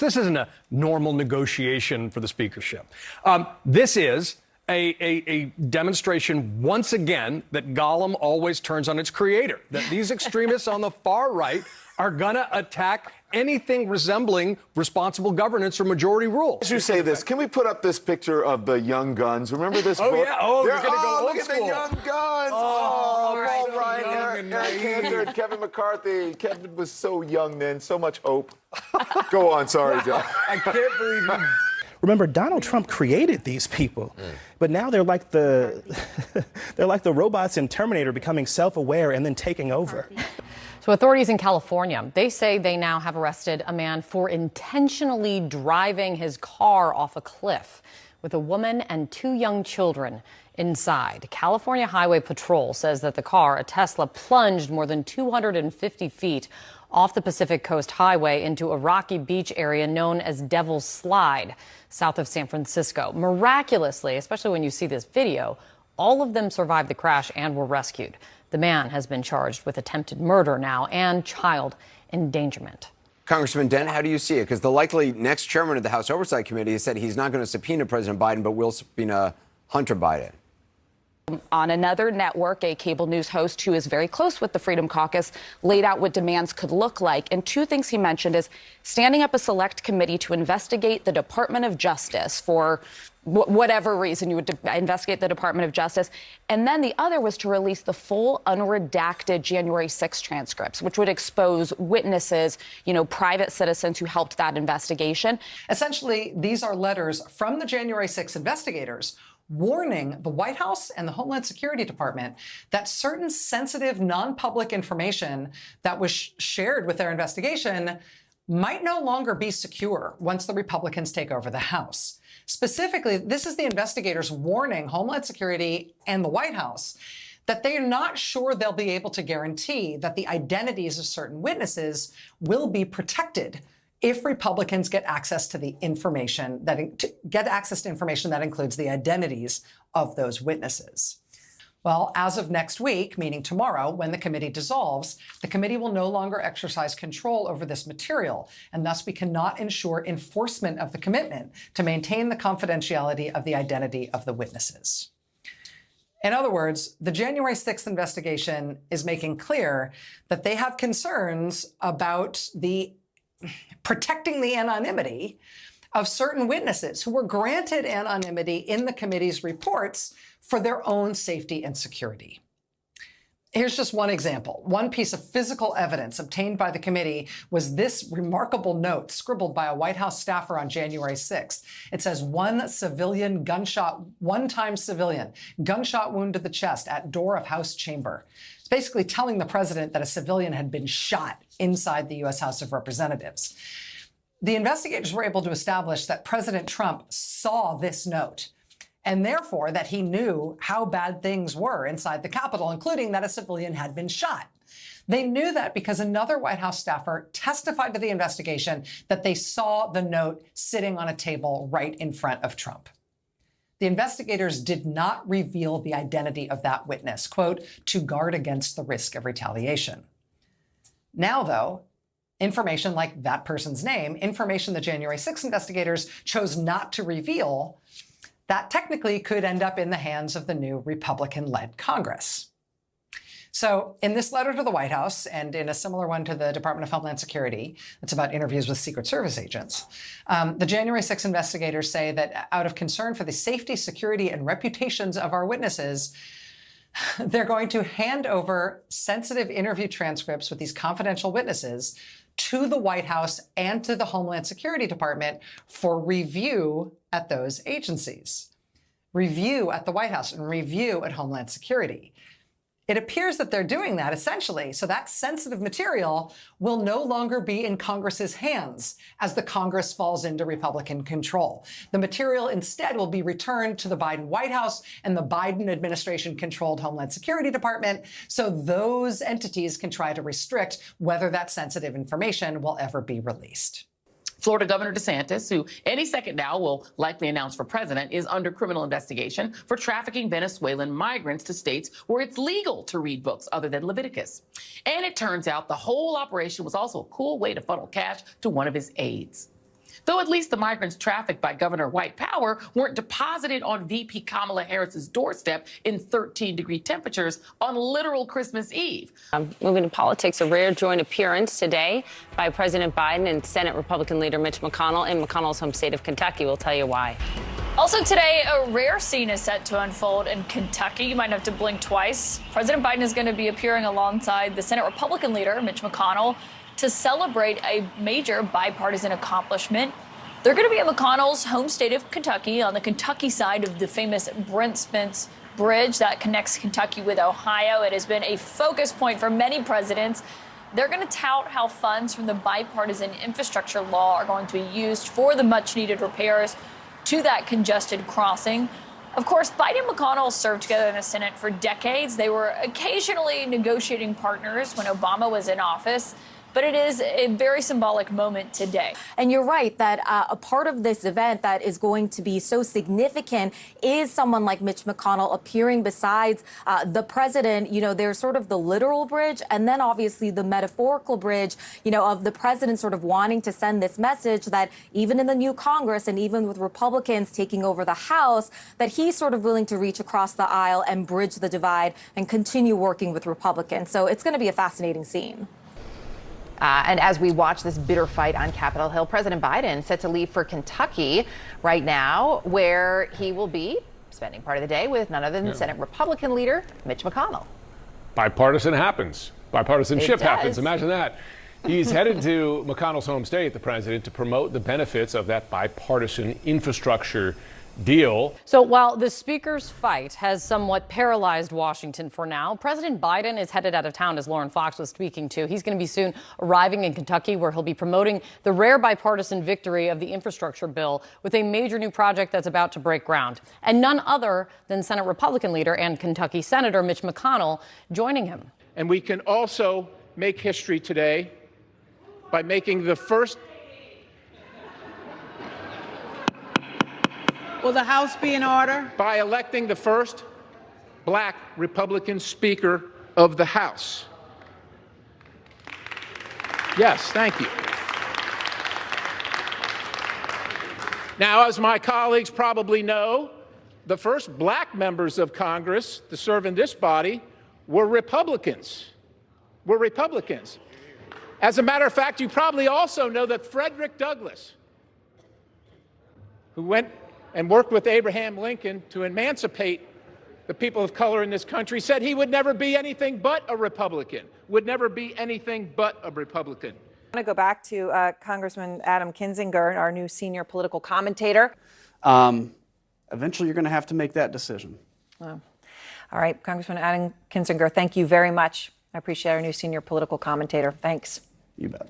This isn't a normal negotiation for the speakership. This is a demonstration once again that Gollum always turns on its creator, that these extremists on the far right are going to attack anything resembling responsible governance or majority rule. As you say this, can we put up this picture of the Young Guns? Remember this book? Yeah. Oh, you're going to go look old at school. the Young Guns. Paul Ryan, Eric Cantor, and Kevin McCarthy. Kevin was so young then, so much hope. Go on, sorry, John. I can't believe you. Remember, Donald Trump created these people, but now they're like the they're like the robots in Terminator, becoming self-aware and then taking over. So authorities in California, they say they now have arrested a man for intentionally driving his car off a cliff with a woman and 2 young children inside. California Highway Patrol says that the car, a Tesla, plunged more than 250 feet off the Pacific Coast Highway into a rocky beach area known as Devil's Slide, south of San Francisco. Miraculously, especially when you see this video, all of them survived the crash and were rescued. The man has been charged with attempted murder now and child endangerment. Congressman Dent, how do you see it? Because the likely next chairman of the House Oversight Committee has said he's not going to subpoena President Biden, but will subpoena Hunter Biden. On another network, a cable news host who is very close with the Freedom Caucus laid out what demands could look like. And 2 things he mentioned is standing up a select committee to investigate the Department of Justice for whatever reason you would investigate the Department of Justice. And then the other was to release the full unredacted January 6 transcripts, which would expose witnesses, private citizens who helped that investigation. Essentially, these are letters from the January 6 investigators warning the White House and the Homeland Security Department that certain sensitive, non-public information that was shared with their investigation might no longer be secure once the Republicans take over the House. Specifically, this is the investigators warning Homeland Security and the White House that they are not sure they'll be able to guarantee that the identities of certain witnesses will be protected if Republicans get access to the information that includes the identities of those witnesses. Well, as of next week, meaning tomorrow, when the committee dissolves, the committee will no longer exercise control over this material, and thus we cannot ensure enforcement of the commitment to maintain the confidentiality of the identity of the witnesses. In other words, the January 6th investigation is making clear that they have concerns about protecting the anonymity of certain witnesses who were granted anonymity in the committee's reports for their own safety and security. Here's just one example. One piece of physical evidence obtained by the committee was this remarkable note scribbled by a White House staffer on January 6th. It says, one time civilian, gunshot wound to the chest at door of House chamber. It's basically telling the president that a civilian had been shot inside the U.S. House of Representatives. The investigators were able to establish that President Trump saw this note, and therefore that he knew how bad things were inside the Capitol, including that a civilian had been shot. They knew that because another White House staffer testified to the investigation that they saw the note sitting on a table right in front of Trump. The investigators did not reveal the identity of that witness, quote, to guard against the risk of retaliation. Now, though, information like that person's name, information the January 6 investigators chose not to reveal, that technically could end up in the hands of the new Republican-led Congress. So in this letter to the White House and in a similar one to the Department of Homeland Security, that's about interviews with Secret Service agents, the January 6 investigators say that out of concern for the safety, security, and reputations of our witnesses, they're going to hand over sensitive interview transcripts with these confidential witnesses to the White House and to the Homeland Security Department for review at those agencies, review at the White House and review at Homeland Security. It appears that they're doing that essentially so that sensitive material will no longer be in Congress's hands as the Congress falls into Republican control. The material instead will be returned to the Biden White House and the Biden administration-controlled Homeland Security Department so those entities can try to restrict whether that sensitive information will ever be released. Florida Governor DeSantis, who any second now will likely announce for president, is under criminal investigation for trafficking Venezuelan migrants to states where it's legal to read books other than Leviticus. And it turns out the whole operation was also a cool way to funnel cash to one of his aides. Though at least the migrants trafficked by Governor White Power weren't deposited on VP Kamala Harris's doorstep in 13-degree temperatures on literal Christmas Eve. Moving to politics, a rare joint appearance today by President Biden and Senate Republican leader Mitch McConnell in McConnell's home state of Kentucky. We'll tell you why. Also today, a rare scene is set to unfold in Kentucky. You might have to blink twice. President Biden is going to be appearing alongside the Senate Republican leader, Mitch McConnell, to celebrate a major bipartisan accomplishment. They're going to be at McConnell's home state of Kentucky on the Kentucky side of the famous Brent Spence Bridge that connects Kentucky with Ohio. It has been a focus point for many presidents. They're going to tout how funds from the bipartisan infrastructure law are going to be used for the much-needed repairs to that congested crossing. Of course, Biden and McConnell served together in the Senate for decades. They were occasionally negotiating partners when Obama was in office. But it is a very symbolic moment today. And you're right that a part of this event that is going to be so significant is someone like Mitch McConnell appearing besides the president. You know, there's sort of the literal bridge and then obviously the metaphorical bridge, you know, of the president sort of wanting to send this message that even in the new Congress and even with Republicans taking over the House, that he's sort of willing to reach across the aisle and bridge the divide and continue working with Republicans. So it's going to be a fascinating scene. And as we watch this bitter fight on Capitol Hill, President Biden set to leave for Kentucky right now, where he will be spending part of the day with none other than Senate Republican leader Mitch McConnell. Bipartisan happens. Bipartisanship happens. does. Imagine that. He's headed to McConnell's home state, the president, to promote the benefits of that bipartisan infrastructure deal. So while the speaker's fight has somewhat paralyzed Washington for now, President Biden is headed out of town, as Lauren Fox was speaking to. He's going to be soon arriving in Kentucky, where he'll be promoting the rare bipartisan victory of the infrastructure bill with a major new project that's about to break ground. And none other than Senate Republican leader and Kentucky Senator Mitch McConnell joining him. And we can also make history today by making the first. Will the House be in order? By electing the first black Republican Speaker of the House. Yes, thank you. Now, as my colleagues probably know, the first black members of Congress to serve in this body were Republicans. As a matter of fact, you probably also know that Frederick Douglass, who went and worked with Abraham Lincoln to emancipate the people of color in this country, said he would never be anything but a Republican, I'm going to go back to Congressman Adam Kinzinger, our new senior political commentator. Eventually, you're going to have to make that decision. All right, Congressman Adam Kinzinger, thank you very much. I appreciate our new senior political commentator. Thanks. You bet.